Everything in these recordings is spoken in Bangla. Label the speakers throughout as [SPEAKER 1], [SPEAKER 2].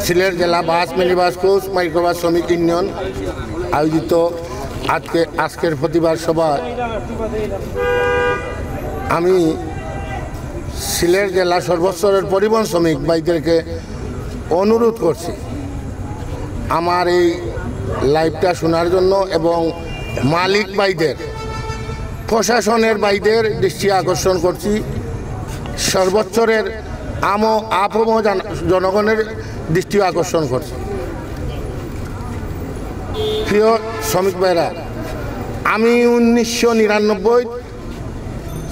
[SPEAKER 1] সিলেট জেলা বাস মিনিবাস কোচ মাইক্রোবাস শ্রমিক ইউনিয়ন আয়োজিত আজকের প্রতিবাদ সভায় আমি সিলেট জেলা সর্বস্তরের পরিবহন শ্রমিক ভাইদেরকে অনুরোধ করছি আমার এই লাইভটা শোনার জন্য এবং মালিক ভাইদের প্রশাসনের ভাইদের দৃষ্টি আকর্ষণ করছি সর্বস্তরের আপম জনগণের দৃষ্টি আকর্ষণ করছে। প্রিয় শ্রমিক ভাইরা, আমি 1999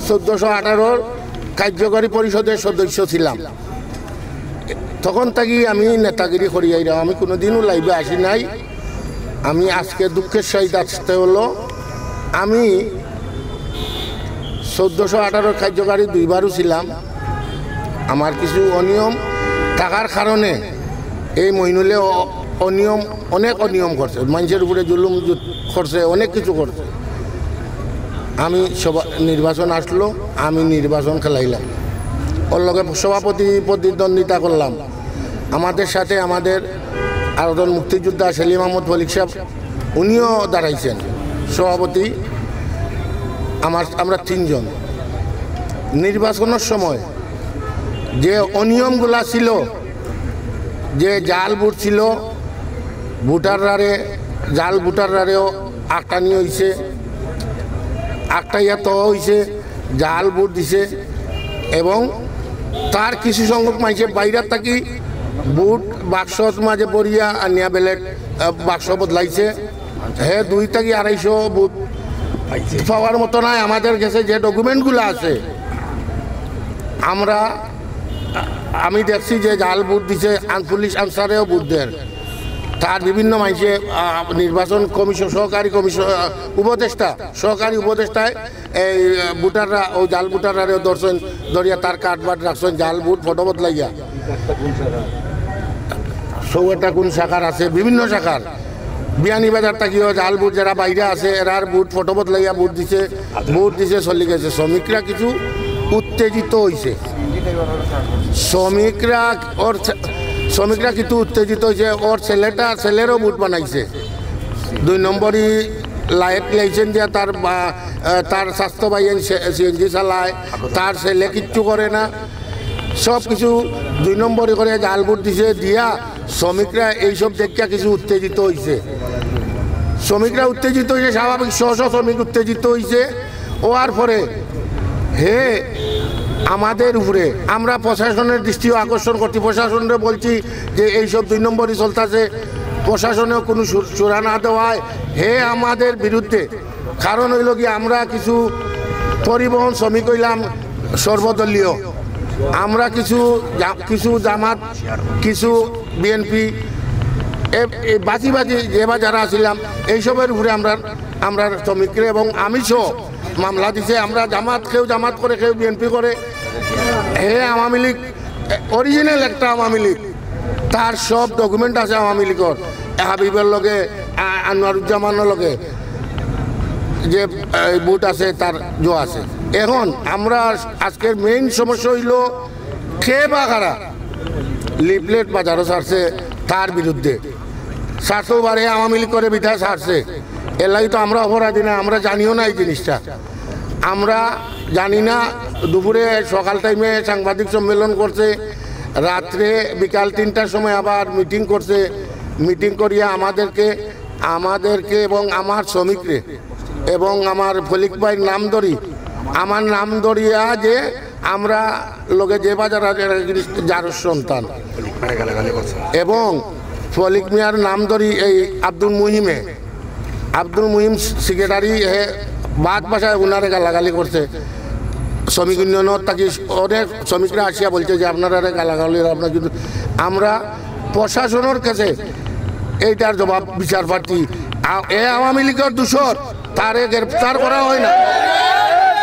[SPEAKER 1] 1418 কার্যকরী পরিষদের সদস্য ছিলাম। তখন থেকে আমি নেতাগিরি করি আইরা, আমি কোনোদিনও লাইভে আসি নাই। আমি আজকে দুঃখের সহিত আসতে হলো, আমি 1418 কার্যকারী দুইবারও ছিলাম। আমার কিছু অনিয়ম থাকার কারণে এই মহিনুলে অনেক অনিয়ম করছে, মানুষের উপরে জুলুম করছে, অনেক কিছু করছে। আমি নির্বাচন আসলো, আমি নির্বাচন খেলাইলাম, ওর লগে সভাপতি প্রতিদ্বন্দ্বিতা করলাম। আমাদের সাথে আমাদের আরেকজন মুক্তিযোদ্ধা সেলিম আহমদ ফলিক সাহেব, উনিও দাঁড়াইছেন সভাপতি। আমরা তিনজন। নির্বাচনের সময় যে অনিয়মগুলা ছিল, যে জাল ভোট ছিল, জাল ভোটাররারেও আটকানি হয়েছে, আটকাইয়া তো হয়েছে, জাল ভোট দিছে এবং তার কিছু সংখ্যক মানুষের বাইরের থাকি ভোট বাক্সর মাঝে পড়িয়া আনিয়া বেলেট বাক্স বদলাইছে। হ্যাঁ, 2 থেকে 250 ভোট পাওয়ার মতো নাই। আমাদের কাছে যে ডকুমেন্টগুলো আছে, আমি দেখছি যে জাল ভোট দিছে, পুলিশ আনসারেও ভোট দেন। তার বিভিন্ন মানুষে নির্বাচন কমিশন সহকারী উপদেষ্টায় এই ভোটাররা ও জাল ভোটাররাও ধরছেন, ধরিয়া তার কার্ডবার্ড রাখছেন, জাল ভোট ফটো বদলাইয়া। সৌটা কোন শাখার আছে, বিভিন্ন শাখার বিয়ানীবাজার থাকিও জাল ভোট যারা বাইরে আছে এরার ভোট ফটো বদলাইয়া ভোট দিছে চলি গেছে। শ্রমিকরা কিছু উত্তেজিত হয়েছে, শ্রমিকরা কিন্তু উত্তেজিত হয়েছে। ওর ছেলেরও ভোট বানাইছে, 2 নম্বরই লাইট লাইসেন্স দিয়া তার স্বাস্থ্য বাইন সিএনজি চালায়, তার ছেলে কিচ্ছু করে না, সব কিছু 2 নম্বরই করে জাল ভোট দিছে দিয়া। শ্রমিকরা এইসব দেখিয়া কিছু উত্তেজিত হয়েছে। স্বাভাবিক শ্রমিক উত্তেজিত হয়েছে। হওয়ার পরে আমাদের উপরে আমরা প্রশাসনের দৃষ্টিও আকর্ষণ করছি, প্রশাসনকে বলছি যে এইসব 2 নম্বরই চলতেছে, প্রশাসনেও কোনো সুরা না দেওয়ায় আমাদের বিরুদ্ধে। কারণ হইল কি, আমরা পরিবহন শ্রমিক হইলাম সর্বদলীয়, আমরা কিছু জামাত, কিছু বিএনপি, বাজি যেবা যারা ছিলাম এইসবের উপরে আমরা শ্রমিকরা এবং আমি সহ মামলা দিছে। আমরা কেউ জামাত করে, কেউ বিএনপি করে। আওয়ামী লীগ অরিজিনাল একটা আওয়ামী লীগ, তার সব ডকুমেন্ট আছে আওয়ামী লীগের, হাবিবের লগে, আনোয়ারুজ্জামানের লগে যে ভোট আছে তার জো আছে। এখন আমরা আজকের মেইন সমস্যা হইল বা কারা লিফলেট বাজারও ছাড়ছে তার বিরুদ্ধে, ছাড়তেও পারে আওয়ামী লীগ করে বিধায় ছাড়ছে। এর লাগে তো আমরা অপরাধী না, আমরা জানিও না এই জিনিসটা, আমরা জানি না। দুপুরে সকাল টাইমে সাংবাদিক সম্মেলন করছে, রাত্রে বিকাল 3টার সময় আবার মিটিং করছে। মিটিং করিয়া আমাদেরকে এবং আমার শ্রমিকরে এবং আমার ফলিক ভাইয়ের আমার নাম ধরিয়া যে আমরা লোকে যে বাজার যার সন্তান এবং ফলিক মিয়ার নাম ধরি এই আব্দুল মুহিম সেক্রেটারি বাদ ভাষায় উনারে গালাগালি করছে। শ্রমিক ইউনিয়নের তাকে অনেক শ্রমিকরা আসিয়া বলছে যে আপনারা গালাগালি, আপনার কিন্তু আমরা প্রশাসনের কাছে এইটার জবাব বিচার প্রার্থী। আওয়ামী লীগের দূষর, তারে গ্রেপ্তার করা হয় না,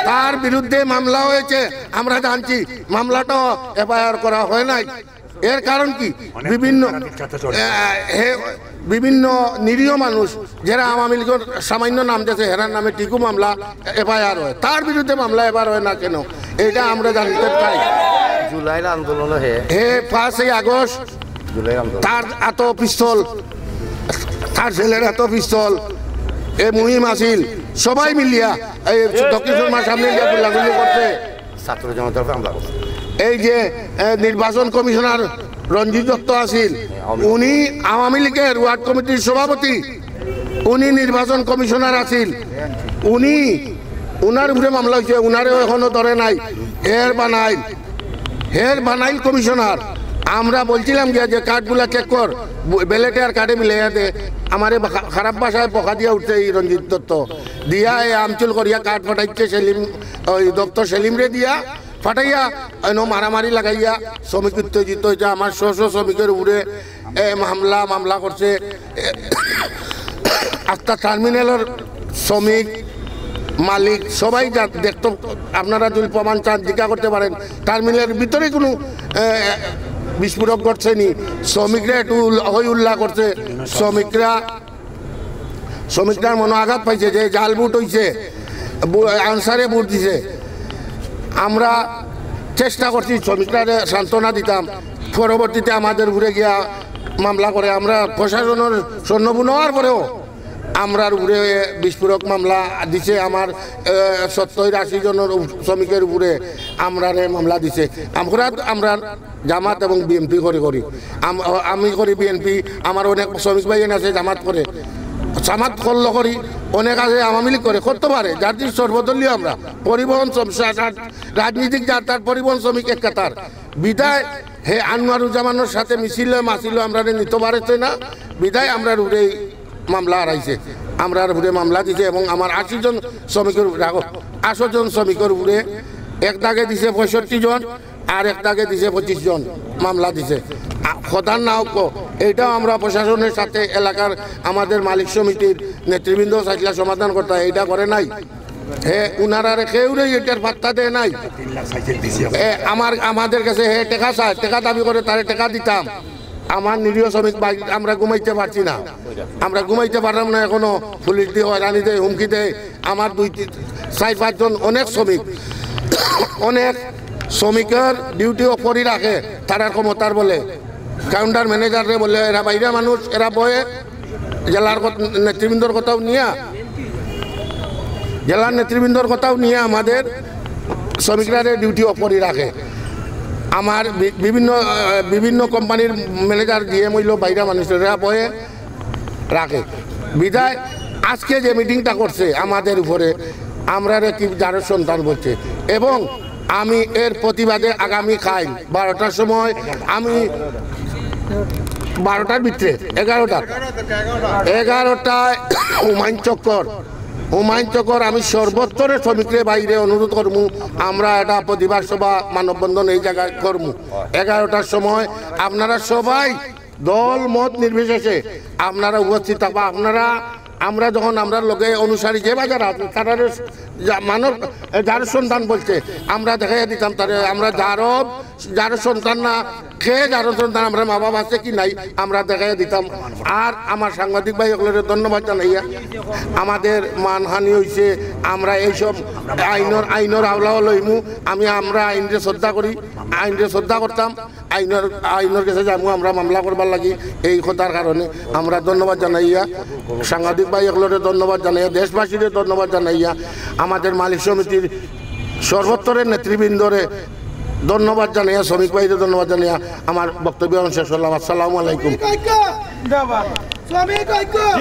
[SPEAKER 1] তার বিরুদ্ধে মামলা হয়েছে, আমরা জানছি। মামলাটাও এফআইআর করা হয় নাই। এর কারণ কি, বিভিন্ন নিরীহ মানুষ যারা আওয়ামী লীগের সামান্য নাম দিয়েছে হেরার নামে টিকু মামলা এফআইআর হয়, তার বিরুদ্ধে মামলা এবার হয় না কেন, এটা আমরা জানতে চাই।
[SPEAKER 2] জুলাইর আন্দোলন
[SPEAKER 1] হে 5 আগস্ট
[SPEAKER 2] জুলাইর আন্দোলন
[SPEAKER 1] তার এত পিস্তল, তার ছেলের এত পিস্তল, এ মুহিম আসিল সবাই মিলিয়া এই দক্ষিণ সুরমার সামনে গুলাগুলি করছে।
[SPEAKER 2] ছাত্র জনতার হামলা করছে।
[SPEAKER 1] এই যে নির্বাচন কমিশনার রঞ্জিত দত্ত আসিল, উনি আওয়ামী লীগের ওয়ার্ড কমিটির সভাপতি, উনি নির্বাচন কমিশনার আসিল, উনি উনার উপরে মামলা হয়েছে, উনারেও এখনো ধরে নাই। হের বানাইল কমিশনার। আমরা বলছিলাম যে কার্ডগুলা চেক কর, ব্যালেটে আর কার্ডে মিলে দে। আমার খারাপ ভাষায় বকা দিয়া উঠছে এই রঞ্জিত দত্ত দিয়া এই আমচুল করিয়া কার্ড ফাটাইছে সেলিম, ওই দপ্তর সেলিমরে দিয়া ফাটাইয়া মারামারি লাগাইয়া শ্রমিক উত্তেজিত হয়েছে। আমার শ্রমিকের উপরে মামলা করছে। আস্থা টার্মিনালের শ্রমিক মালিক সবাই যা দেখতো, আপনারা যদি প্রমাণ চান জিজ্ঞা করতে পারেন। টার্মিনালের ভিতরে কোনো বিস্ফোরক ঘটছেনি, শ্রমিকরা একটু হই উল্লাহ করছে। শ্রমিকরা মনে আঘাত পাইছে যে জাল বুট হয়েছে, আনসারে বুট দিছে। আমরা চেষ্টা করছি শ্রমিকরা সান্ত্বনা দিতাম, পরবর্তীতে আমাদের ঘুরে গিয়া মামলা করে। আমরা প্রশাসনের সৈন্যবু নেওয়ার পরেও আমরার উপরে বিস্ফোরক মামলা দিছে। আমার 70-80 জনের শ্রমিকের উপরে আমরারে মামলা দিছে। আমরা জামাত এবং বিএনপি করি। আমি করি বিএনপি, আমার অনেক শ্রমিক ভাই আছে জামাত করে, জামাত করলো করি, অনেক আছে আওয়ামী লীগ করে, করতে পারে। যার দিন সর্বদলীয় আমরা পরিবহন রাজনীতিক যার তার পরিবহন শ্রমিক এক কাতার বিদায় হে আনোয়ারুজ্জামানের সাথে মিছিল মাছিল আমরা নিতে পারছে না বিদায় আমরা উপরে মামলা হারাইছে। আমরা উপরে মামলা দিছে এবং আমার 80 জন শ্রমিকের 80 জন শ্রমিকের উপরে এক দাগে দিছে 65 জন, আর এক দাগে দিছে 25 জন মামলা দিছে। প্রধান না হোক এইটাও আমরা প্রশাসনের সাথে এলাকার আমাদের মালিক সমিতির নেতৃবৃন্দ চাইলে সমাধান করতে হয়, এইটা করে নাই। উনারা কেউ এটার পাত্তা দেয় নাই। আমাদের কাছে টেকা চায়, টেকা দাবি করে তারে টেকা দিতাম। আমার নিরীহ শ্রমিক ভাই আমরা ঘুমাইতে পারছি না, আমরা ঘুমাইতে পারলাম না এখনো। পুলিশ দিয়ে হয়রানি দেয়, হুমকি দেয়। আমার 2-4-5 জন অনেক শ্রমিকের ডিউটি অপরই রাখে তারা ক্ষমতার বলে। কাউন্টার ম্যানেজারে বলে এরা বাইরে মানুষ, এরা বয়ে জেলার নেতৃবৃন্দর কথাও নিয়ে আমাদের শ্রমিকরা ডিউটি অপরই রাখে। আমার বিভিন্ন কোম্পানির ম্যানেজার দিয়ে মইল বাইরে মানুষেরা বয়ে রাখে বিদায়। আজকে যে মিটিংটা করছে আমাদের উপরে, আমরা কি যার সন্তান বলছে, এবং আমি এর প্রতিবাদে আগামী কাল 12টার সময়, আমি 12টার ভিতরে 11টায় হুমায়ুন চক্কর আমি সর্বত্তরের শ্রমিকের বাইরে অনুরোধ করবো, আমরা একটা প্রতিবাদ সভা মানববন্ধন এই জায়গায় করবো 11টার সময়। আপনারা সবাই দল মত নির্বিশেষে আপনারা উপস্থিত থাকবা। আমরা যখন আমরা লোকে অনুসারী যে বাজার আছে তারা মানব যার সন্তান বলছে আমরা দেখাই দিতাম তারে, আমরা যার সন্তান না খেয়ে যার সন্তান আমরা মা বাবা আছে কি নাই আমরা দেখাই দিতাম। আর আমার সাংবাদিক ভাই ওগুলোর ধন্যবাদ জানাইয়া, আমাদের মানহানি হয়েছে, আমরা এইসব আইনের আওলাও লইমু। আমরা আইনরে শ্রদ্ধা করি, আইনরে শ্রদ্ধা করতাম, আইনের কাছে যাবো আমরা মামলা করবার লাগি। এই কথার কারণে আমরা ধন্যবাদ জানাইয়া, সাংবাদিক ভাই এগুলোর ধন্যবাদ জানাইয়া, দেশবাসীর ধন্যবাদ জানাইয়া, আমাদের মালিক সমিতির সর্বত্তরের নেতৃবৃন্দরে ধন্যবাদ জানাইয়া, শ্রমিক ভাইদের ধন্যবাদ জানাইয়া আমার বক্তব্য শেষ করলাম। আসসালামু আলাইকুম।